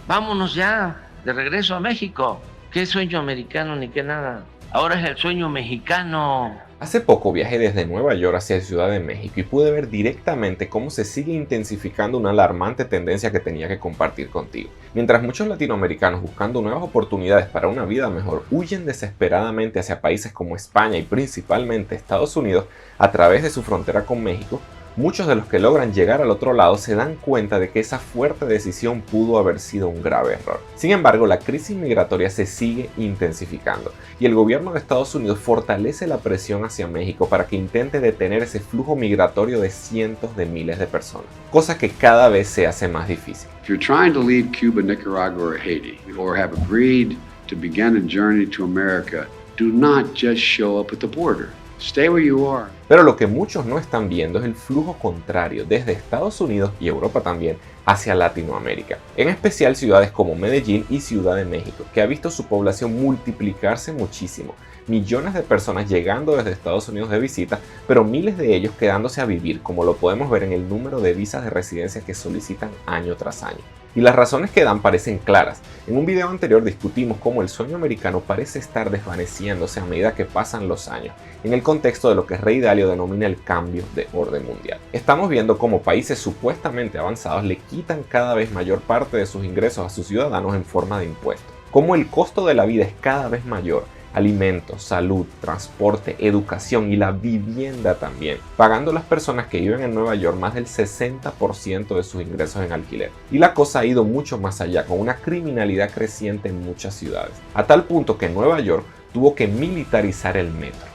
Vámonos ya de regreso a México. ¿Qué sueño americano ni qué nada? Ahora es el sueño mexicano. Hace poco viajé desde Nueva York hacia Ciudad de México y pude ver directamente cómo se sigue intensificando una alarmante tendencia que tenía que compartir contigo. Mientras muchos latinoamericanos buscando nuevas oportunidades para una vida mejor huyen desesperadamente hacia países como España y principalmente Estados Unidos a través de su frontera con México, muchos de los que logran llegar al otro lado se dan cuenta de que esa fuerte decisión pudo haber sido un grave error. Sin embargo, la crisis migratoria se sigue intensificando y el gobierno de Estados Unidos fortalece la presión hacia México para que intente detener ese flujo migratorio de cientos de miles de personas, cosa que cada vez se hace más difícil. If you're trying to leave Cuba, Nicaragua, or Haiti, or have agreed to begin a journey to America, do not just show up at the border. Stay where you are. Pero lo que muchos no están viendo es el flujo contrario desde Estados Unidos y Europa también hacia Latinoamérica, en especial ciudades como Medellín y Ciudad de México, que ha visto su población multiplicarse muchísimo, millones de personas llegando desde Estados Unidos de visita, pero miles de ellos quedándose a vivir, como lo podemos ver en el número de visas de residencia que solicitan año tras año. Y las razones que dan parecen claras. En un video anterior discutimos cómo el sueño americano parece estar desvaneciéndose a medida que pasan los años, en el contexto de lo que Ray Dalio denomina el cambio de orden mundial. Estamos viendo cómo países supuestamente avanzados le quitan cada vez mayor parte de sus ingresos a sus ciudadanos en forma de impuestos, cómo el costo de la vida es cada vez mayor, alimentos, salud, transporte, educación y la vivienda también, pagando las personas que viven en Nueva York más del 60% de sus ingresos en alquiler. Y la cosa ha ido mucho más allá, con una criminalidad creciente en muchas ciudades, a tal punto que Nueva York tuvo que militarizar el metro.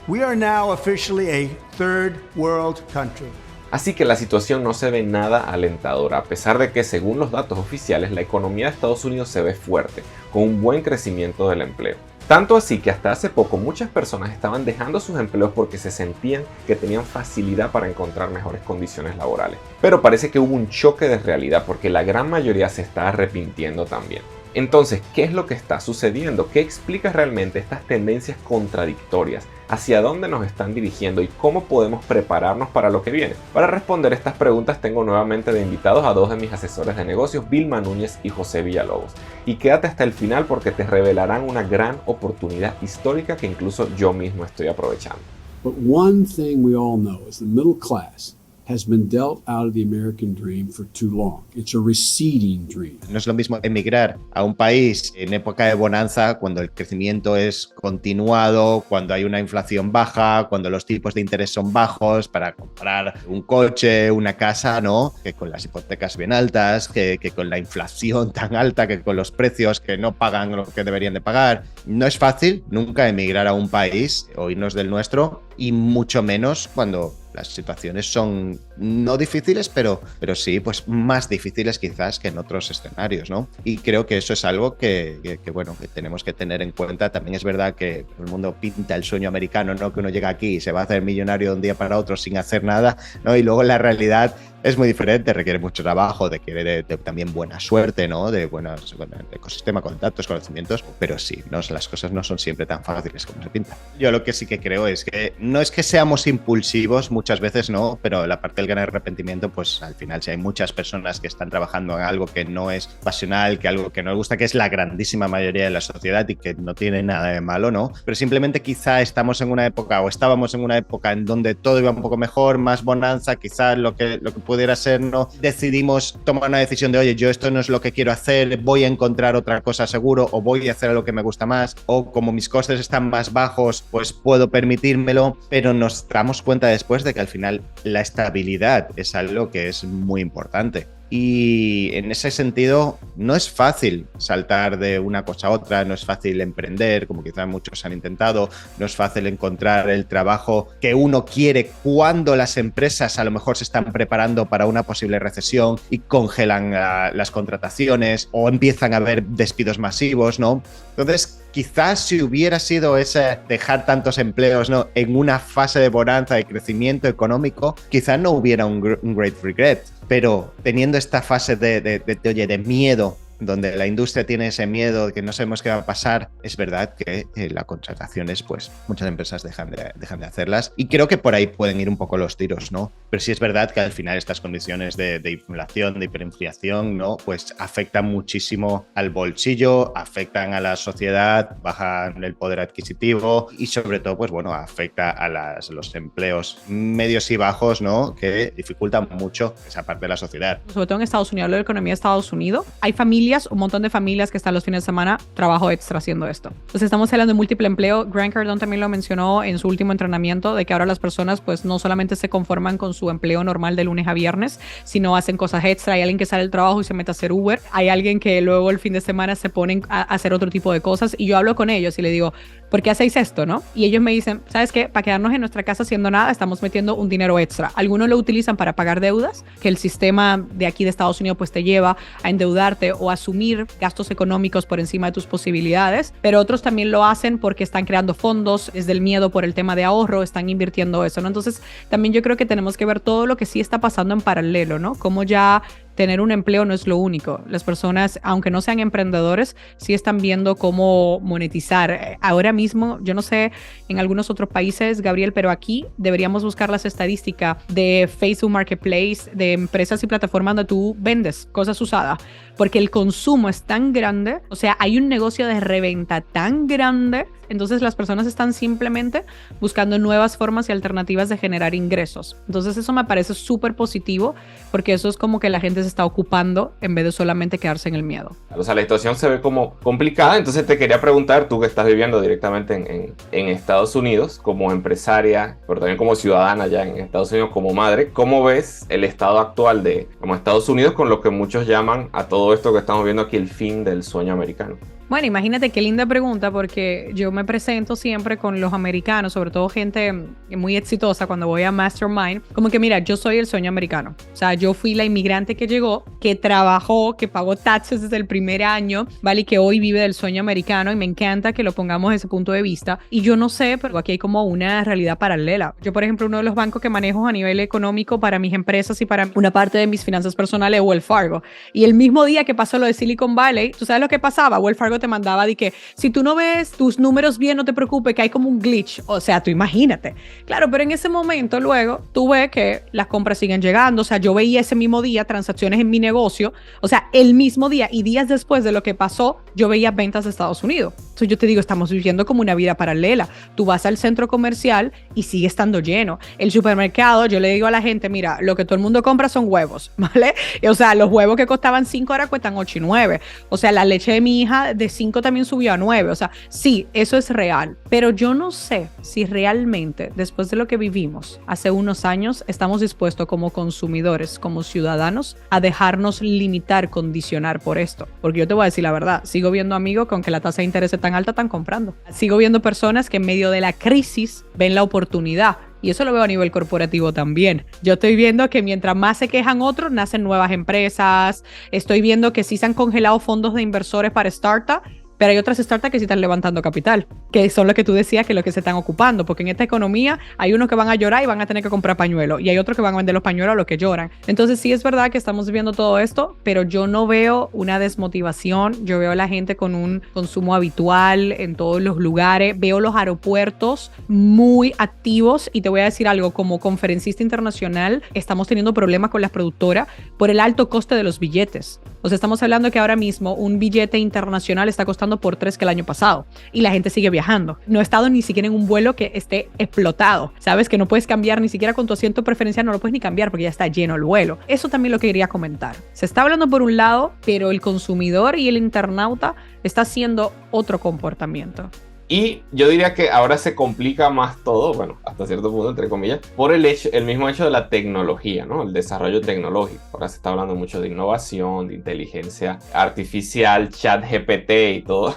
We are now officially a third world country. Así que la situación no se ve nada alentadora, a pesar de que, según los datos oficiales, la economía de Estados Unidos se ve fuerte, con un buen crecimiento del empleo. Tanto así que hasta hace poco muchas personas estaban dejando sus empleos porque se sentían que tenían facilidad para encontrar mejores condiciones laborales. Pero parece que hubo un choque de realidad porque la gran mayoría se está arrepintiendo también. Entonces, ¿qué es lo que está sucediendo? ¿Qué explica realmente estas tendencias contradictorias? ¿Hacia dónde nos están dirigiendo y cómo podemos prepararnos para lo que viene? Para responder estas preguntas tengo nuevamente de invitados a dos de mis asesores de negocios, Vilma Núñez y José Villalobos. Y quédate hasta el final porque te revelarán una gran oportunidad histórica que incluso yo mismo estoy aprovechando. But one thing we all know is the middle class has been dealt out of the American dream for too long. It's a receding dream. No es lo mismo emigrar a un país en época de bonanza, cuando el crecimiento es continuado, cuando hay una inflación baja, cuando los tipos de interés son bajos para comprar un coche, una casa, ¿no? Que con las hipotecas bien altas, que con la inflación tan alta, que con los precios que no pagan lo que deberían de pagar. No es fácil nunca emigrar a un país o irnos del nuestro, y mucho menos cuando las situaciones son no difíciles, pero sí, pues más difíciles quizás que en otros escenarios, ¿no? Y creo que eso es algo que bueno, que tenemos que tener en cuenta. También es verdad que el mundo pinta el sueño americano, ¿no? Que uno llega aquí y se va a hacer millonario de un día para otro sin hacer nada, ¿no? Y luego la realidad es muy diferente, requiere mucho trabajo, requiere también buena suerte, ¿no? De buenos ecosistema, contactos, conocimientos, pero sí, ¿no? Las cosas no son siempre tan fáciles como se pinta. Yo lo que sí que creo es que no es que seamos impulsivos, muchas veces no, pero la parte del gran arrepentimiento, pues al final si hay muchas personas que están trabajando en algo que no es pasional, que algo que no les gusta, que es la grandísima mayoría de la sociedad y que no tiene nada de malo, ¿no? Pero simplemente quizá estamos en una época o estábamos en una época en donde todo iba un poco mejor, más bonanza, quizá lo que pudiera ser, ¿no? Decidimos tomar una decisión de, oye, yo esto no es lo que quiero hacer, voy a encontrar otra cosa seguro, o voy a hacer algo que me gusta más, o como mis costes están más bajos, pues puedo permitírmelo, pero nos damos cuenta después de que al final la estabilidad es algo que es muy importante. Y en ese sentido no es fácil saltar de una cosa a otra, no es fácil emprender, como quizás muchos han intentado, no es fácil encontrar el trabajo que uno quiere cuando las empresas a lo mejor se están preparando para una posible recesión y congelan las contrataciones o empiezan a haber despidos masivos, ¿no? Entonces, quizás si hubiera sido ese dejar tantos empleos, ¿no? En una fase de bonanza, de crecimiento económico, quizás no hubiera un great regret. Pero teniendo esta fase de miedo, donde la industria tiene ese miedo de que no sabemos qué va a pasar, es verdad que las contrataciones, pues muchas empresas dejan de hacerlas, y creo que por ahí pueden ir un poco los tiros, ¿no? Pero sí es verdad que al final estas condiciones de inflación, de hiperinflación, ¿no? Pues afectan muchísimo al bolsillo, afectan a la sociedad, bajan el poder adquisitivo y sobre todo, pues bueno, afecta a los empleos medios y bajos, ¿no? Que dificultan mucho esa parte de la sociedad. Sobre todo en Estados Unidos, la economía de Estados Unidos, hay familias, un montón de familias que están los fines de semana, trabajo extra haciendo esto. Entonces estamos hablando de múltiple empleo. Grant Cardone también lo mencionó en su último entrenamiento, de que ahora las personas pues no solamente se conforman con su empleo normal de lunes a viernes, sino hacen cosas extra. Hay alguien que sale del trabajo y se mete a hacer Uber, hay alguien que luego el fin de semana se ponen a hacer otro tipo de cosas, y yo hablo con ellos y le digo, ¿por qué hacéis esto, no? Y ellos me dicen, ¿sabes qué? Para quedarnos en nuestra casa haciendo nada, estamos metiendo un dinero extra. Algunos lo utilizan para pagar deudas, que el sistema de aquí de Estados Unidos pues te lleva a endeudarte o a asumir gastos económicos por encima de tus posibilidades, pero otros también lo hacen porque están creando fondos desde el miedo por el tema de ahorro, están invirtiendo eso, ¿no? Entonces también yo creo que tenemos que ver todo lo que sí está pasando en paralelo, ¿no? Como ya tener un empleo no es lo único. Las personas, aunque no sean emprendedores, sí están viendo cómo monetizar. Ahora mismo, yo no sé, en algunos otros países, Gabriel, pero aquí deberíamos buscar las estadísticas de Facebook Marketplace, de empresas y plataformas donde tú vendes cosas usadas, porque el consumo es tan grande, o sea, hay un negocio de reventa tan grande, entonces las personas están simplemente buscando nuevas formas y alternativas de generar ingresos. Entonces eso me parece súper positivo, porque eso es como que la gente se está ocupando en vez de solamente quedarse en el miedo. O sea, la situación se ve como complicada, entonces te quería preguntar, tú que estás viviendo directamente en Estados Unidos, como empresaria, pero también como ciudadana ya en Estados Unidos, como madre, ¿cómo ves el estado actual de como Estados Unidos con lo que muchos llaman a todo esto que estamos viendo aquí el fin del sueño americano? Bueno, imagínate qué linda pregunta, porque yo me presento siempre con los americanos, sobre todo gente muy exitosa cuando voy a Mastermind, como que mira, yo soy el sueño americano. O sea, yo fui la inmigrante que llegó, que trabajó, que pagó taxes desde el primer año, ¿vale? Y que hoy vive del sueño americano, y me encanta que lo pongamos desde ese punto de vista. Y yo no sé, pero aquí hay como una realidad paralela. Yo, por ejemplo, uno de los bancos que manejo a nivel económico para mis empresas y para una parte de mis finanzas personales es Wells Fargo. Y el mismo día que pasó lo de Silicon Valley, ¿tú sabes lo que pasaba? Wells Fargo te mandaba de que si tú no ves tus números bien, no te preocupes, que hay como un glitch. O sea, tú imagínate. Claro, pero en ese momento luego tú ves que las compras siguen llegando. O sea, yo veía ese mismo día transacciones en mi negocio. O sea, el mismo día y días después de lo que pasó, yo veía ventas de Estados Unidos. Entonces yo te digo, estamos viviendo como una vida paralela. Tú vas al centro comercial y sigue estando lleno. El supermercado, yo le digo a la gente, mira, lo que todo el mundo compra son huevos, ¿vale? O sea, los huevos que costaban 5 ahora cuestan 8 y 9. O sea, la leche de mi hija de 5 también subió a 9. O sea, sí, eso es real. Pero yo no sé si realmente, después de lo que vivimos hace unos años, estamos dispuestos como consumidores, como ciudadanos, a dejarnos limitar, condicionar por esto. Porque yo te voy a decir la verdad, sigo viendo amigos que aunque la tasa de interés es tan alta, están comprando. Sigo viendo personas que en medio de la crisis ven la oportunidad. Y eso lo veo a nivel corporativo también. Yo estoy viendo que mientras más se quejan otros, nacen nuevas empresas. Estoy viendo que sí se han congelado fondos de inversores para startups, pero hay otras startups que sí están levantando capital, que son lo que tú decías, que lo que se están ocupando, porque en esta economía hay unos que van a llorar y van a tener que comprar pañuelos, y hay otros que van a vender los pañuelos a los que lloran. Entonces sí es verdad que estamos viendo todo esto, pero yo no veo una desmotivación. Yo veo a la gente con un consumo habitual en todos los lugares, veo los aeropuertos muy activos, y te voy a decir algo, como conferencista internacional estamos teniendo problemas con las productoras por el alto coste de los billetes. O sea, estamos hablando que ahora mismo un billete internacional está costando por 3 que el año pasado, y la gente sigue viajando. No he estado ni siquiera en un vuelo que esté explotado, sabes, que no puedes cambiar ni siquiera con tu asiento preferencial, no lo puedes ni cambiar porque ya está lleno el vuelo. Eso también lo quería comentar. Se está hablando por un lado, pero el consumidor y el internauta está haciendo otro comportamiento. Y yo diría que ahora se complica más todo, bueno, hasta cierto punto, entre comillas, por el mismo hecho de la tecnología, ¿no? El desarrollo tecnológico. Ahora se está hablando mucho de innovación, de inteligencia artificial, ChatGPT y todo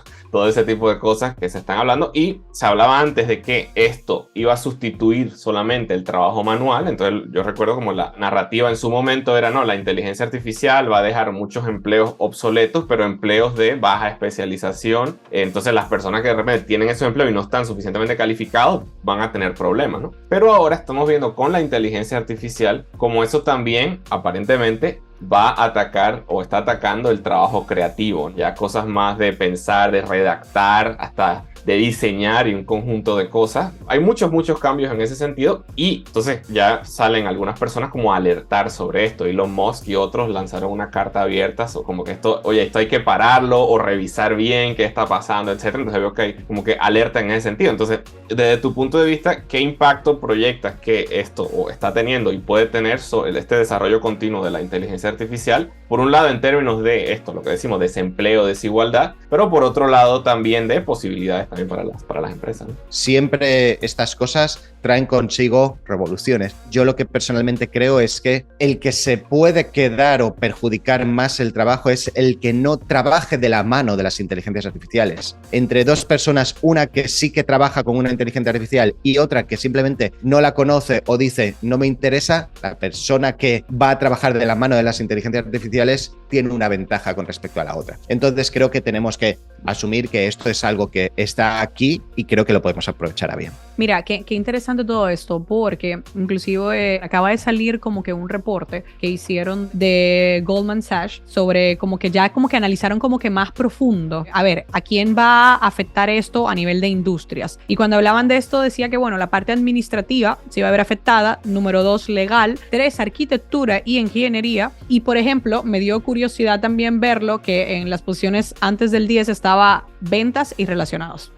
ese tipo de cosas que se están hablando. Y se hablaba antes de que esto iba a sustituir solamente el trabajo manual. Entonces yo recuerdo como la narrativa en su momento era, no, la inteligencia artificial va a dejar muchos empleos obsoletos, pero empleos de baja especialización. Entonces las personas que de repente tienen esos empleos y no están suficientemente calificados van a tener problemas, ¿no? Pero ahora estamos viendo con la inteligencia artificial como eso también aparentemente va a atacar o está atacando el trabajo creativo, ya cosas más de pensar, de redactar, hasta de diseñar y un conjunto de cosas. Hay muchos cambios en ese sentido y entonces ya salen algunas personas como a alertar sobre esto. Elon Musk y otros lanzaron una carta abierta o como que esto hay que pararlo o revisar bien qué está pasando, etcétera. Entonces veo que hay como que alerta en ese sentido. Entonces, desde tu punto de vista, ¿qué impacto proyectas que esto o está teniendo y puede tener sobre este desarrollo continuo de la inteligencia artificial? Por un lado, en términos de esto, lo que decimos, desempleo, desigualdad, pero por otro lado también de posibilidades también para las empresas, ¿no? Siempre estas cosas traen consigo revoluciones. Yo lo que personalmente creo es que el que se puede quedar o perjudicar más el trabajo es el que no trabaje de la mano de las inteligencias artificiales. Entre dos personas, una que sí que trabaja con una inteligencia artificial y otra que simplemente no la conoce o dice no me interesa, la persona que va a trabajar de la mano de las inteligencias artificiales tiene una ventaja con respecto a la otra. Entonces creo que tenemos que asumir que esto es algo que está aquí y creo que lo podemos aprovechar a bien. Mira, qué interesante todo esto, porque inclusive acaba de salir como que un reporte que hicieron de Goldman Sachs sobre como que ya como que analizaron como que más profundo. A ver, ¿a quién va a afectar esto a nivel de industrias? Y cuando hablaban de esto decía que, bueno, la parte administrativa se iba a ver afectada, número 2, legal, 3, arquitectura y ingeniería. Y, por ejemplo, me dio curiosidad también verlo que en las posiciones antes del 10 estaba ventas y relacionados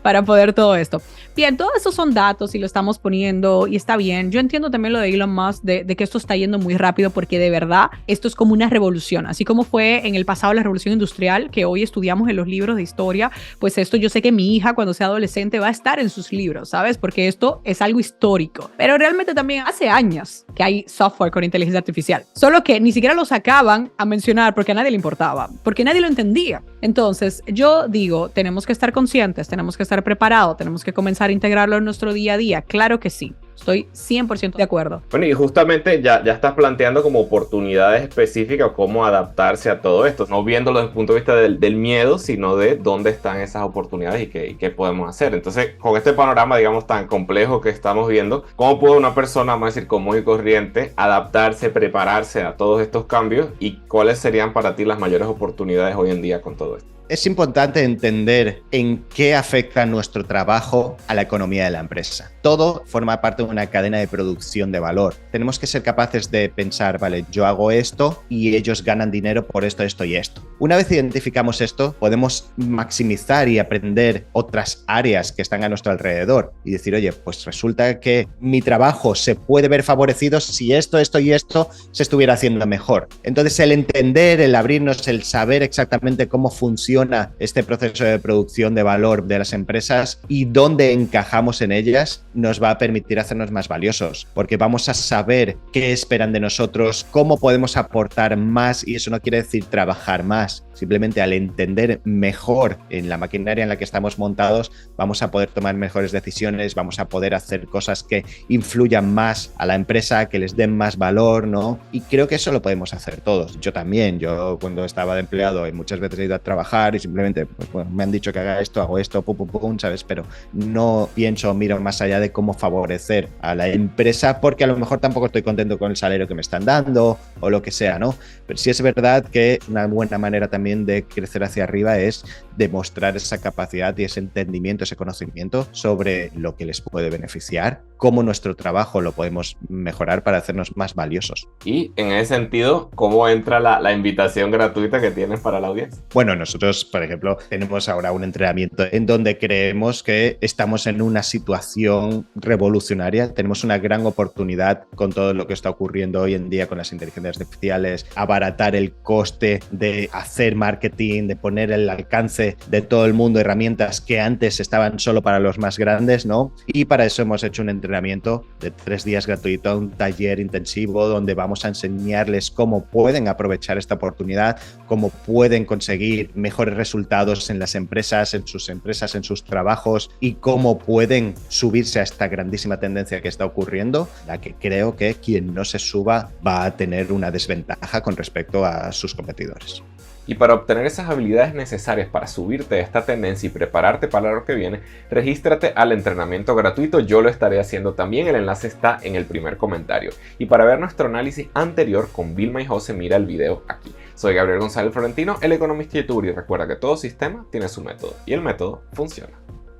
para poder todo esto. Bien, todos esos son datos y lo estamos poniendo y está bien. Yo entiendo también lo de Elon Musk de que esto está yendo muy rápido porque de verdad esto es como una revolución, así como fue en el pasado la revolución industrial que hoy estudiamos en los libros de historia. Pues esto yo sé que mi hija cuando sea adolescente va a estar en sus libros, ¿sabes? Porque esto es algo histórico, pero realmente también hace años que hay software con inteligencia artificial, solo que ni siquiera lo sacaban a mencionar porque a nadie le importaba, porque nadie lo entendía. Entonces yo digo, tenemos que estar conscientes, tenemos que estar preparados, tenemos que comenzar a integrarlo en nuestro día a día. Claro que sí. Estoy 100% de acuerdo. Bueno, y justamente ya estás planteando como oportunidades específicas o cómo adaptarse a todo esto, no viéndolo desde el punto de vista del miedo, sino de dónde están esas oportunidades y qué podemos hacer. Entonces, con este panorama, digamos, tan complejo que estamos viendo, ¿cómo puede una persona, vamos a decir, común y corriente, adaptarse, prepararse a todos estos cambios y cuáles serían para ti las mayores oportunidades hoy en día con todo esto? Es importante entender en qué afecta nuestro trabajo a la economía de la empresa. Todo forma parte de una cadena de producción de valor. Tenemos que ser capaces de pensar, vale, yo hago esto y ellos ganan dinero por esto, esto y esto. Una vez identificamos esto, podemos maximizar y aprender otras áreas que están a nuestro alrededor y decir, oye, pues resulta que mi trabajo se puede ver favorecido si esto, esto y esto se estuviera haciendo mejor. Entonces, el entender, el abrirnos, el saber exactamente cómo funciona este proceso de producción de valor de las empresas y dónde encajamos en ellas nos va a permitir hacernos más valiosos, porque vamos a saber qué esperan de nosotros, cómo podemos aportar más, y eso no quiere decir trabajar más. Simplemente al entender mejor en la maquinaria en la que estamos montados, vamos a poder tomar mejores decisiones, vamos a poder hacer cosas que influyan más a la empresa, que les den más valor, ¿no? Y creo que eso lo podemos hacer todos. Yo también, yo cuando estaba de empleado y muchas veces he ido a trabajar y simplemente pues, bueno, me han dicho que haga esto, hago esto, pum, pum, pum, ¿sabes? Pero no pienso, miro más allá de cómo favorecer a la empresa, porque a lo mejor tampoco estoy contento con el salario que me están dando o lo que sea, ¿no? Pero sí es verdad que una buena manera también de crecer hacia arriba es demostrar esa capacidad y ese entendimiento, ese conocimiento sobre lo que les puede beneficiar, cómo nuestro trabajo lo podemos mejorar para hacernos más valiosos. Y en ese sentido, ¿cómo entra la invitación gratuita que tienes para la audiencia? Bueno, nosotros, por ejemplo, tenemos ahora un entrenamiento en donde creemos que estamos en una situación revolucionaria, tenemos una gran oportunidad con todo lo que está ocurriendo hoy en día con las inteligencias artificiales, abaratar el coste de hacer marketing, de poner el alcance de todo el mundo herramientas que antes estaban solo para los más grandes, ¿no? Y para eso hemos hecho un entrenamiento de 3 días gratuito, un taller intensivo donde vamos a enseñarles cómo pueden aprovechar esta oportunidad, cómo pueden conseguir mejores resultados en las empresas, en sus trabajos y cómo pueden subirse a esta grandísima tendencia que está ocurriendo, la que creo que quien no se suba va a tener una desventaja con respecto a sus competidores. Y para obtener esas habilidades necesarias para subirte a esta tendencia y prepararte para lo que viene, regístrate al entrenamiento gratuito. Yo lo estaré haciendo también, el enlace está en el primer comentario. Y para ver nuestro análisis anterior con Vilma y José, mira el video aquí. Soy Gabriel González Florentino, el economista youtuber, y recuerda que todo sistema tiene su método y el método funciona.